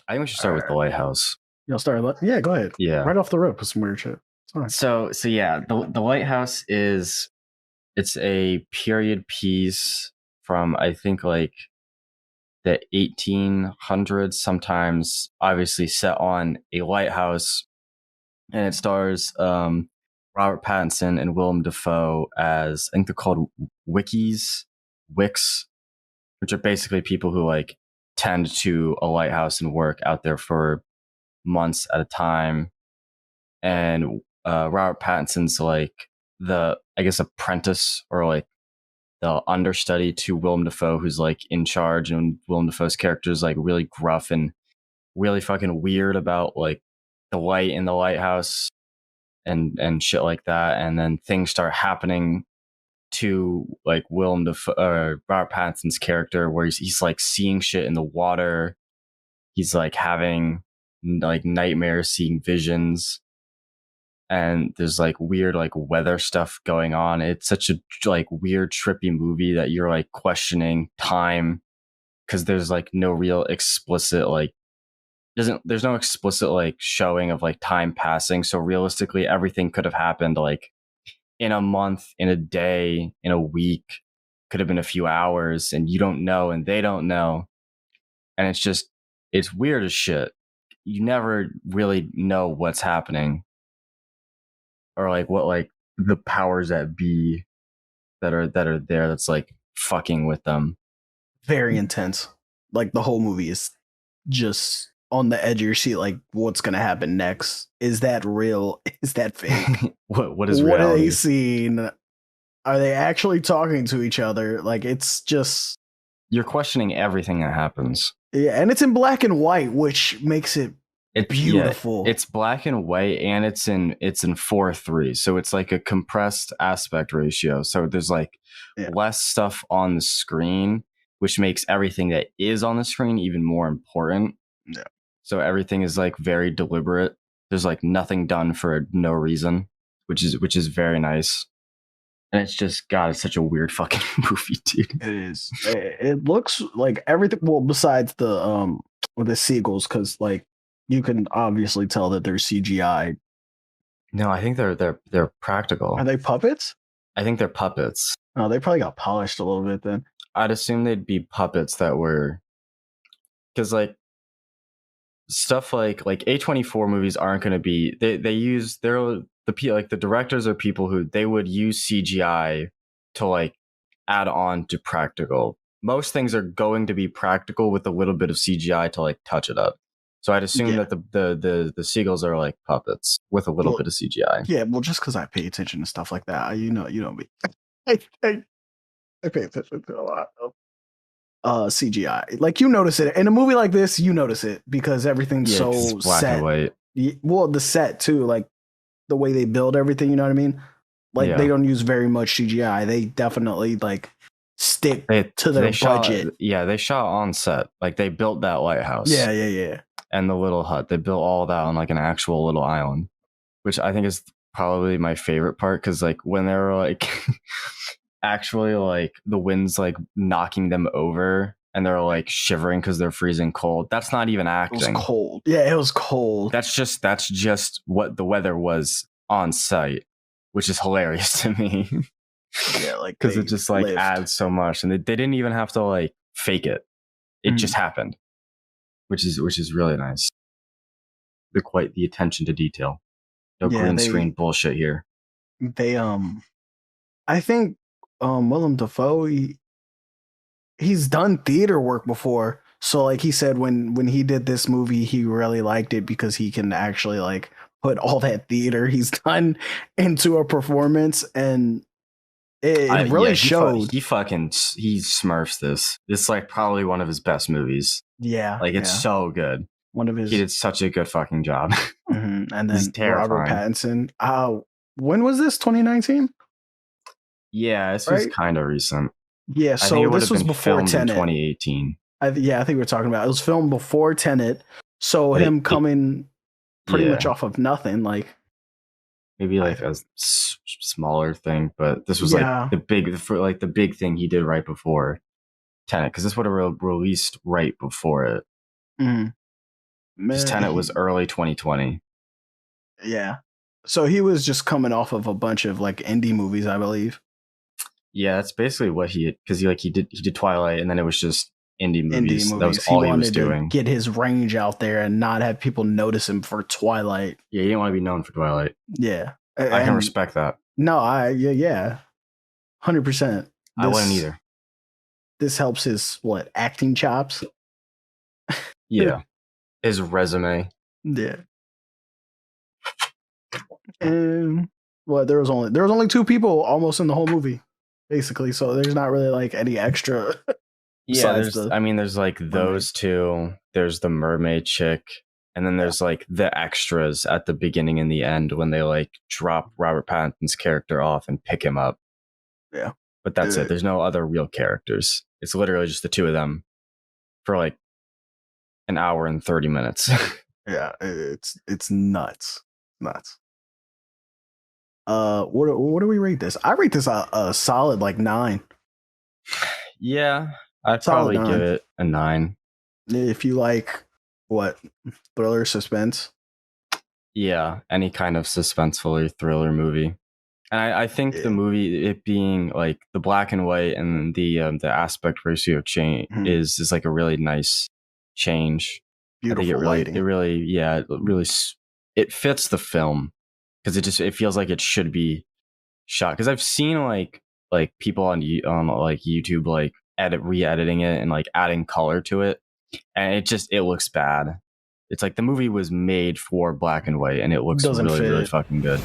I think we should start with the Lighthouse. You'll start. Yeah, go ahead. Yeah. Right off the rip with some weird shit. Sorry. So yeah, the Lighthouse it's a period piece from I think like the 1800s, sometimes obviously set on a lighthouse, and it stars Robert Pattinson and Willem Dafoe as, I think they're called wicks, which are basically people who like tend to a lighthouse and work out there for months at a time. And Robert Pattinson's like the, I guess, apprentice or like the understudy to Willem Dafoe, who's like in charge, and Willem Dafoe's character is like really gruff and really fucking weird about like the light in the lighthouse and shit like that. And then things start happening to like Willem Dafoe, Robert Pattinson's character, where he's like seeing shit in the water. He's like having like nightmares, seeing visions, and there's like weird like weather stuff going on. It's such a like weird trippy movie that you're like questioning time, because there's like no real explicit like there's no explicit like showing of like time passing. So realistically everything could have happened like in a month, in a day, in a week, could have been a few hours, and you don't know and they don't know. And it's weird as shit. You never really know what's happening, or like what like the powers that be that are there that's like fucking with them. Very intense. Like the whole movie is just on the edge of your seat. Like, what's gonna happen next? Is that real? Is that fake? What is what reality? are they seeing? Are they actually talking to each other? Like, it's just, you're questioning everything that happens. Yeah, and it's in black and white, which makes it beautiful. Yeah, it's black and white, and it's in 4:3, so it's like a compressed aspect ratio. So there's like less stuff on the screen, which makes everything that is on the screen even more important. Yeah. So everything is like very deliberate. There's like nothing done for no reason, which is very nice. And it's just, God, it's such a weird fucking movie, dude. It is. It looks like everything. Well, besides the seagulls, because like you can obviously tell that they're CGI. No, I think they're practical. Are they puppets? I think they're puppets. Oh, they probably got polished a little bit then. I'd assume they'd be puppets that were, because like stuff like A24 movies aren't going to be, the directors are people who they would use CGI to like add on to practical. Most things are going to be practical with a little bit of CGI to like touch it up. So I'd assume that the seagulls are like puppets with a little bit of CGI. Yeah, well, just because I pay attention to stuff like that, you know me. I pay attention to a lot of CGI. Like, you notice it in a movie like this. You notice it because everything's so black set. And white. Well, the set too, like the way they build everything. You know what I mean? Like they don't use very much CGI. They definitely like stick to their budget. They shot on set. Like they built that lighthouse. Yeah. And the little hut. They built all that on like an actual little island, which I think is probably my favorite part, because like when they were like actually like the wind's like knocking them over and they're like shivering because they're freezing cold. That's not even acting. It was cold. Yeah, it was cold. That's just what the weather was on site, which is hilarious to me. Yeah, like because it just like adds so much, and they didn't even have to like fake it. It just happened, which is really nice. The attention to detail. No green screen bullshit here. I think Willem Dafoe, he's done theater work before. So like he said, when he did this movie, he really liked it because he can actually like put all that theater he's done into a performance, and it really showed. He smurfs this. It's like probably one of his best movies. Yeah. Like it's so good. He did such a good fucking job. And then Robert Pattinson. When was this? 2019? Yeah, this was kind of recent. Yeah, so this was before Tenet. 2018. I think we're talking about it. Was filmed before Tenet. So him coming pretty much off of nothing, like maybe like a smaller thing, but this was like the big thing he did right before Tenet, because this would have released right before it. Because Man, Tenet was early 2020. yeah. So he was just coming off of a bunch of like indie movies, I believe. Yeah, that's basically what because he did Twilight, and then it was just indie Indie movies. That was movies. He all he was wanted to doing. get his range out there and not have people notice him for Twilight. Yeah, he didn't want to be known for Twilight. Yeah. I can And respect that. no, yeah, 100%. I wouldn't This either. this helps his what acting chops. Yeah, his resume. Yeah. And well, there was only two people almost in the whole movie, basically. So there's not really like any extra Yeah, besides the there's like mermaid. those two. There's the mermaid chick, and then Yeah, there's like the extras at the beginning and the end when they like drop Robert Pattinson's character off and pick him up. yeah, But that's uh, it. There's no other real characters. It's literally just the two of them for like an hour and 30 minutes. yeah. It's nuts, nuts. What do we rate this? I rate this a solid like 9. Yeah, I'd Solid probably give 9. it a 9. If you like what thriller suspense. Yeah, any kind of suspenseful thriller movie. And I think the Yeah. movie, it being like the black and white and the aspect ratio change Mhm. is like a really nice change. I think Beautiful it lighting. really, yeah, it fits the film because it feels like it should be shot. Because I've seen like people on like YouTube like re-editing it and like adding color to it, and it looks bad. It's like the movie was made for black and white, and it looks Doesn't really fit really it. fucking good.